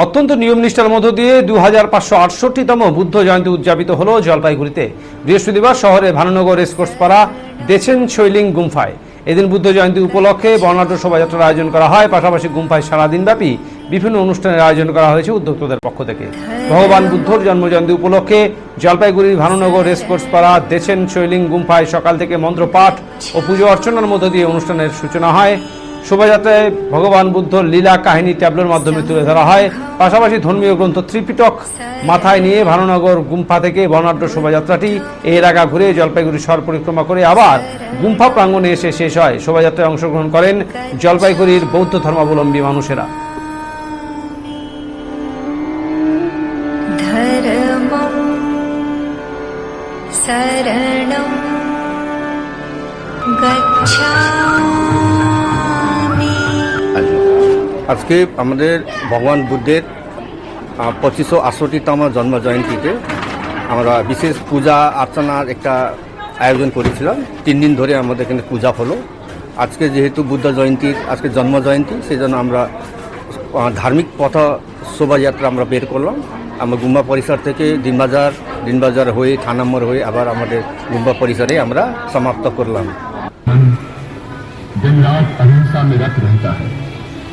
অত্যন্ত নিয়ম নিষ্ঠার মধ্য দিয়ে 2568তম বুদ্ধ জয়ন্তী উদযাপিত হলো জলপাইগুড়িতে। বৃহস্পতিবার শহরে ভানুনগর রেসকোর্স পাড়া দেছেন শৈলিং গুম্ফায় এদিন বুদ্ধ জয়ন্তী উপলক্ষে বর্ণাঢ্য শোভাযাত্রার আয়োজন করা হয়। পাশাপাশি গুম্ফায় সারাদিনব্যাপী বিভিন্ন অনুষ্ঠানের আয়োজন করা হয়েছে উদ্যোক্তাদের পক্ষ থেকে। ভগবান বুদ্ধর জন্মজয়ন্তী উপলক্ষে জলপাইগুড়ির ভানুনগর রেসকোর্স পাড়া দেছেন শৈলিং গুম্ফায় সকাল থেকে মন্ত্রপাঠ ও পুজো অর্চনার মধ্য দিয়ে অনুষ্ঠানের সূচনা হয়। শোভাযাত্রায় ভগবান বুদ্ধর লীলা কাহিনী ট্যাবলোর মাধ্যমে তুলে ধরা হয়। পাশাপাশি ধর্মীয় গ্রন্থ ত্রিপিটক মাথায় নিয়ে ভানুনগর গুম্ফা থেকে বর্ণাঢ্য শোভাযাত্রাটি এই এলাকা ঘুরে জলপাইগুড়ি শহর পরিক্রমা করে আবার গুম্ফা প্রাঙ্গণে এসে শেষ হয়। শোভাযাত্রায় অংশগ্রহণ করেন জলপাইগুড়ির বৌদ্ধ ধর্মাবলম্বী মানুষেরা। আজকে আমাদের ভগবান বুদ্ধের 2568তম জন্ম জয়ন্তীতে আমরা বিশেষ পূজা অর্চনার একটা আয়োজন করেছিলাম। 3 দিন ধরে আমাদের এখানে পূজা হলো। আজকে যেহেতু বুদ্ধ জয়ন্তীর আজকে জন্ম জয়ন্তী, সেই জন্য আমরা ধার্মিক পথ শোভাযাত্রা আমরা বের করলাম। আমরা গুম্ফা পরিসর থেকে দিনবাজার হয়ে থানা মোড় হয়ে আবার আমাদের গুম্ফা পরিসরে আমরা সমাপ্ত করলাম। दिन रात अहिंसा में रत रहता है।